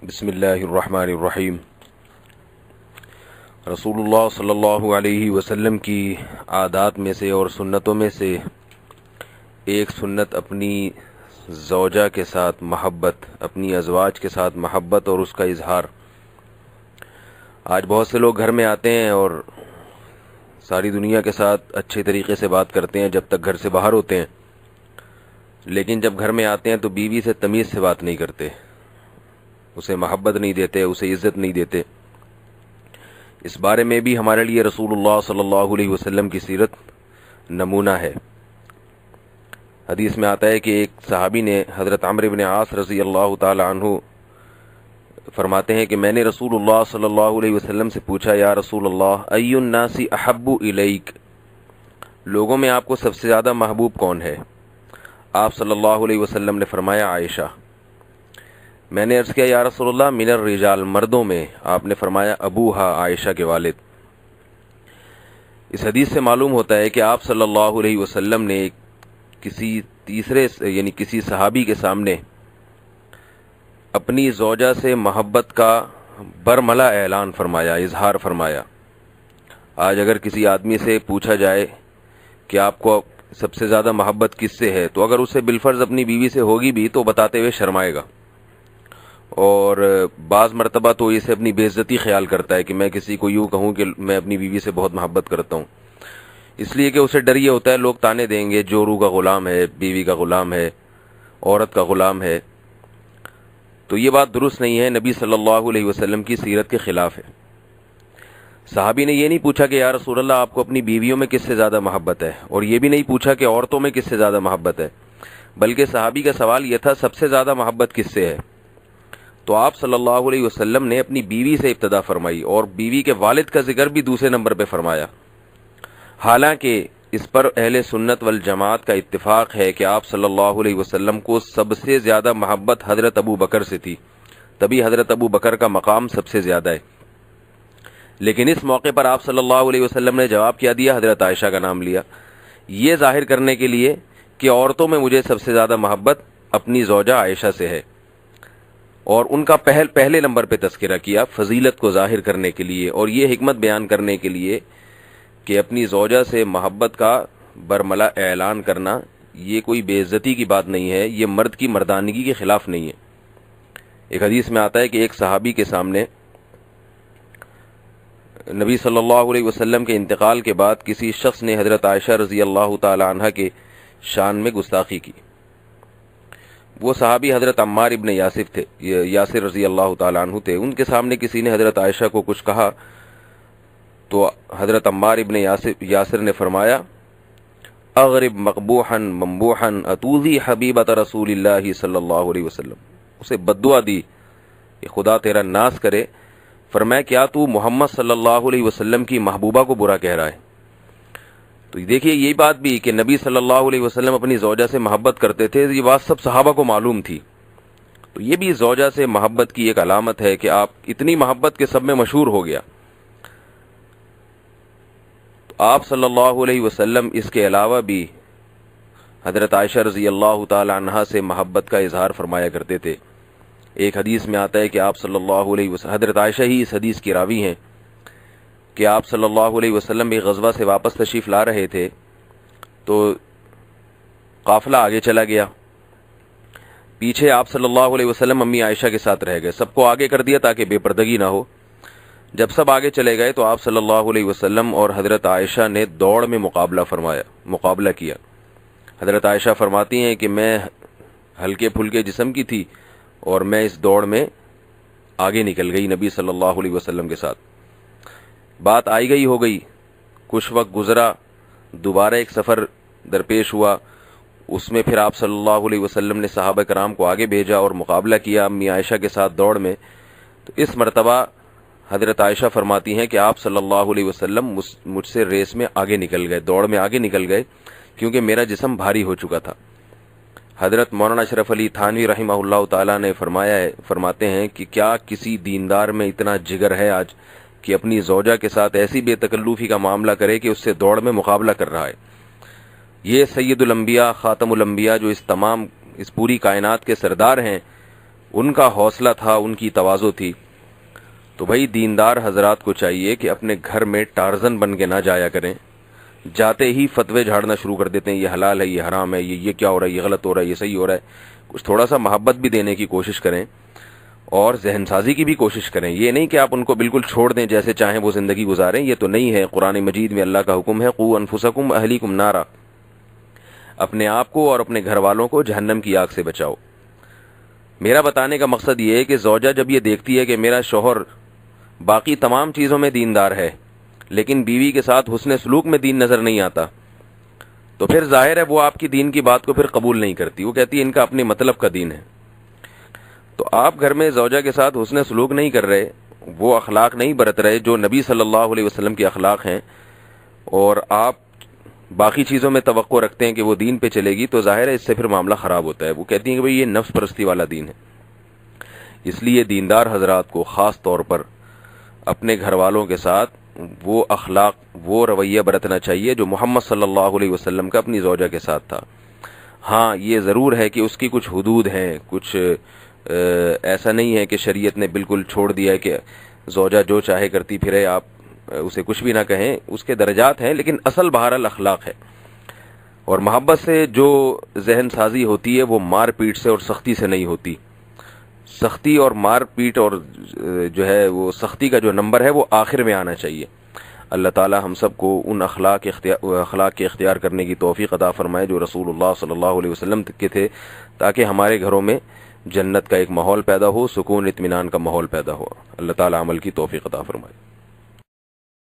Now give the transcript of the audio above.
بسم اللہ الرحمن الرحیم۔ رسول اللہ صلی اللہ علیہ وسلم کی عادات میں سے اور سنتوں میں سے ایک سنت اپنی زوجہ کے ساتھ محبت، اپنی ازواج کے ساتھ محبت اور اس کا اظہار۔ آج بہت سے لوگ گھر میں آتے ہیں اور ساری دنیا کے ساتھ اچھے طریقے سے بات کرتے ہیں جب تک گھر سے باہر ہوتے ہیں، لیکن جب گھر میں آتے ہیں تو بیوی سے تمیز سے بات نہیں کرتے، اسے محبت نہیں دیتے، اسے عزت نہیں دیتے۔ اس بارے میں بھی ہمارے لیے رسول اللہ صلی اللہ علیہ وسلم کی سیرت نمونہ ہے۔ حدیث میں آتا ہے کہ ایک صحابی نے حضرت عمرو بن عاص رضی اللہ تعالی عنہ فرماتے ہیں کہ میں نے رسول اللہ صلی اللہ علیہ وسلم سے پوچھا، یا رسول اللہ، ای الناس احب الیک، لوگوں میں آپ کو سب سے زیادہ محبوب کون ہے؟ آپ صلی اللہ علیہ وسلم نے فرمایا، عائشہ۔ میں نے عرض کیا، یا رسول اللہ، من الرجال، مردوں میں؟ آپ نے فرمایا، ابوہا، عائشہ کے والد۔ اس حدیث سے معلوم ہوتا ہے کہ آپ صلی اللہ علیہ وسلم نے کسی صحابی کے سامنے اپنی زوجہ سے محبت کا برملا اعلان فرمایا، اظہار فرمایا۔ آج اگر کسی آدمی سے پوچھا جائے کہ آپ کو سب سے زیادہ محبت کس سے ہے، تو اگر اسے بالفرض اپنی بیوی سے ہوگی بھی تو بتاتے ہوئے شرمائے گا، اور بعض مرتبہ تو اسے اپنی بے عزتی خیال کرتا ہے کہ میں کسی کو یوں کہوں کہ میں اپنی بیوی سے بہت محبت کرتا ہوں، اس لیے کہ اسے ڈر یہ ہوتا ہے لوگ طانے دیں گے، جورو کا غلام ہے، بیوی کا غلام ہے، عورت کا غلام ہے۔ تو یہ بات درست نہیں ہے، نبی صلی اللہ علیہ وسلم کی سیرت کے خلاف ہے۔ صحابی نے یہ نہیں پوچھا کہ یا رسول اللہ، آپ کو اپنی بیویوں میں کس سے زیادہ محبت ہے، اور یہ بھی نہیں پوچھا کہ عورتوں میں کس سے زیادہ محبت ہے، بلکہ صحابی کا سوال یہ تھا، سب سے زیادہ محبت کس سے ہے؟ تو آپ صلی اللہ علیہ وسلم نے اپنی بیوی سے ابتدا فرمائی، اور بیوی کے والد کا ذکر بھی دوسرے نمبر پہ فرمایا۔ حالانکہ اس پر اہل سنت والجماعت کا اتفاق ہے کہ آپ صلی اللہ علیہ وسلم کو سب سے زیادہ محبت حضرت ابو بکر سے تھی، تبھی حضرت ابو بکر کا مقام سب سے زیادہ ہے۔ لیکن اس موقع پر آپ صلی اللہ علیہ وسلم نے جواب کیا دیا؟ حضرت عائشہ کا نام لیا، یہ ظاہر کرنے کے لیے کہ عورتوں میں مجھے سب سے زیادہ محبت اپنی زوجہ عائشہ سے ہے، اور ان کا پہلے نمبر پہ تذکرہ کیا، فضیلت کو ظاہر کرنے کے لیے اور یہ حکمت بیان کرنے کے لیے کہ اپنی زوجہ سے محبت کا برملا اعلان کرنا یہ کوئی بے عزتی کی بات نہیں ہے، یہ مرد کی مردانگی کے خلاف نہیں ہے۔ ایک حدیث میں آتا ہے کہ ایک صحابی کے سامنے نبی صلی اللہ علیہ وسلم کے انتقال کے بعد کسی شخص نے حضرت عائشہ رضی اللہ تعالی عنہ کے شان میں گستاخی کی۔ وہ صحابی حضرت عمار ابن یاسر رضی اللہ تعالی عنہ تھے۔ ان کے سامنے کسی نے حضرت عائشہ کو کچھ کہا تو حضرت عمار ابن یاسر نے فرمایا، اغرب مقبوحا ممبوحا اتوذی حبیبۃ رسول اللہ صلی اللہ علیہ وسلم، اسے بددعا دی کہ خدا تیرا ناس کرے۔ فرمایا، کیا تو محمد صلی اللہ علیہ وسلم کی محبوبہ کو برا کہہ رہا ہے؟ تو دیکھیے یہی بات بھی کہ نبی صلی اللہ علیہ وسلم اپنی زوجہ سے محبت کرتے تھے، یہ بات سب صحابہ کو معلوم تھی۔ تو یہ بھی زوجہ سے محبت کی ایک علامت ہے کہ آپ اتنی محبت کے سب میں مشہور ہو گیا۔ تو آپ صلی اللہ علیہ وسلم اس کے علاوہ بھی حضرت عائشہ رضی اللہ تعالی عنہا سے محبت کا اظہار فرمایا کرتے تھے۔ ایک حدیث میں آتا ہے کہ آپ صلی اللہ علیہ وسلم، حضرت عائشہ ہی اس حدیث کی راوی ہیں، کہ آپ صلی اللہ علیہ وسلم ایک غزوہ سے واپس تشریف لا رہے تھے تو قافلہ آگے چلا گیا، پیچھے آپ صلی اللہ علیہ وسلم امی عائشہ کے ساتھ رہ گئے، سب کو آگے کر دیا تاکہ بے پردگی نہ ہو۔ جب سب آگے چلے گئے تو آپ صلی اللہ علیہ وسلم اور حضرت عائشہ نے دوڑ میں مقابلہ کیا۔ حضرت عائشہ فرماتی ہیں کہ میں ہلکے پھلکے جسم کی تھی اور میں اس دوڑ میں آگے نکل گئی نبی صلی اللہ علیہ وسلم کے ساتھ۔ بات آئی گئی ہو گئی، کچھ وقت گزرا، دوبارہ ایک سفر درپیش ہوا، اس میں پھر آپ صلی اللہ علیہ وسلم نے صحابہ کرام کو آگے بھیجا اور مقابلہ کیا امی عائشہ کے ساتھ دوڑ میں۔ تو اس مرتبہ حضرت عائشہ فرماتی ہیں کہ آپ صلی اللہ علیہ وسلم مجھ سے ریس میں آگے نکل گئے، دوڑ میں آگے نکل گئے، کیونکہ میرا جسم بھاری ہو چکا تھا۔ حضرت مولانا اشرف علی تھانوی رحمہ اللہ تعالیٰ نے فرماتے ہیں کہ کیا کسی دیندار میں اتنا جگر ہے آج کہ اپنی زوجہ کے ساتھ ایسی بے تکلفی کا معاملہ کرے کہ اس سے دوڑ میں مقابلہ کر رہا ہے؟ یہ سید الانبیاء خاتم الانبیاء جو اس پوری کائنات کے سردار ہیں، ان کا حوصلہ تھا، ان کی تواضع تھی. تو بھائی دیندار حضرات کو چاہیے کہ اپنے گھر میں ٹارزن بن کے نہ جایا کریں. جاتے ہی فتوے جھاڑنا شروع کر دیتے ہیں، یہ حلال ہے، یہ حرام ہے، یہ کیا ہو رہا ہے، یہ غلط ہو رہا ہے، یہ صحیح ہو رہا ہے. کچھ تھوڑا سا محبت بھی دینے کی کوشش کریں اور ذہن سازی کی بھی کوشش کریں. یہ نہیں کہ آپ ان کو بالکل چھوڑ دیں، جیسے چاہیں وہ زندگی گزاریں. یہ تو نہیں ہے. قرآن مجید میں اللہ کا حکم ہے، قوا انفسکم اہلیکم نارا، اپنے آپ کو اور اپنے گھر والوں کو جہنم کی آگ سے بچاؤ. میرا بتانے کا مقصد یہ ہے کہ زوجہ جب یہ دیکھتی ہے کہ میرا شوہر باقی تمام چیزوں میں دیندار ہے لیکن بیوی کے ساتھ حسن سلوک میں دین نظر نہیں آتا، تو پھر ظاہر ہے وہ آپ کی دین کی بات کو پھر قبول نہیں کرتی. وہ کہتی ہے ان کا اپنے مطلب کا دین ہے. تو آپ گھر میں زوجہ کے ساتھ حسن سلوک نہیں کر رہے، وہ اخلاق نہیں برت رہے جو نبی صلی اللہ علیہ وسلم کے اخلاق ہیں، اور آپ باقی چیزوں میں توقع رکھتے ہیں کہ وہ دین پہ چلے گی، تو ظاہر ہے اس سے پھر معاملہ خراب ہوتا ہے. وہ کہتی ہیں کہ بھئی یہ نفس پرستی والا دین ہے. اس لیے دیندار حضرات کو خاص طور پر اپنے گھر والوں کے ساتھ وہ اخلاق، وہ رویہ برتنا چاہیے جو محمد صلی اللہ علیہ وسلم کا اپنی زوجہ کے ساتھ تھا. ہاں یہ ضرور ہے کہ اس کی کچھ حدود ہیں، کچھ ایسا نہیں ہے کہ شریعت نے بالکل چھوڑ دیا ہے کہ زوجہ جو چاہے کرتی پھرے، آپ اسے کچھ بھی نہ کہیں. اس کے درجات ہیں، لیکن اصل بہرحال اخلاق ہے. اور محبت سے جو ذہن سازی ہوتی ہے وہ مار پیٹ سے اور سختی سے نہیں ہوتی. سختی اور مار پیٹ اور جو ہے وہ سختی کا جو نمبر ہے وہ آخر میں آنا چاہیے. اللہ تعالی ہم سب کو ان اخلاق کے اختیار کرنے کی توفیق عطا فرمائے جو رسول اللہ صلی اللہ علیہ وسلم کے تھے، تاکہ ہمارے گھروں میں جنت کا ایک ماحول پیدا ہو، سکون اطمینان کا ماحول پیدا ہو. اللہ تعالی عمل کی توفیق عطا فرمائے.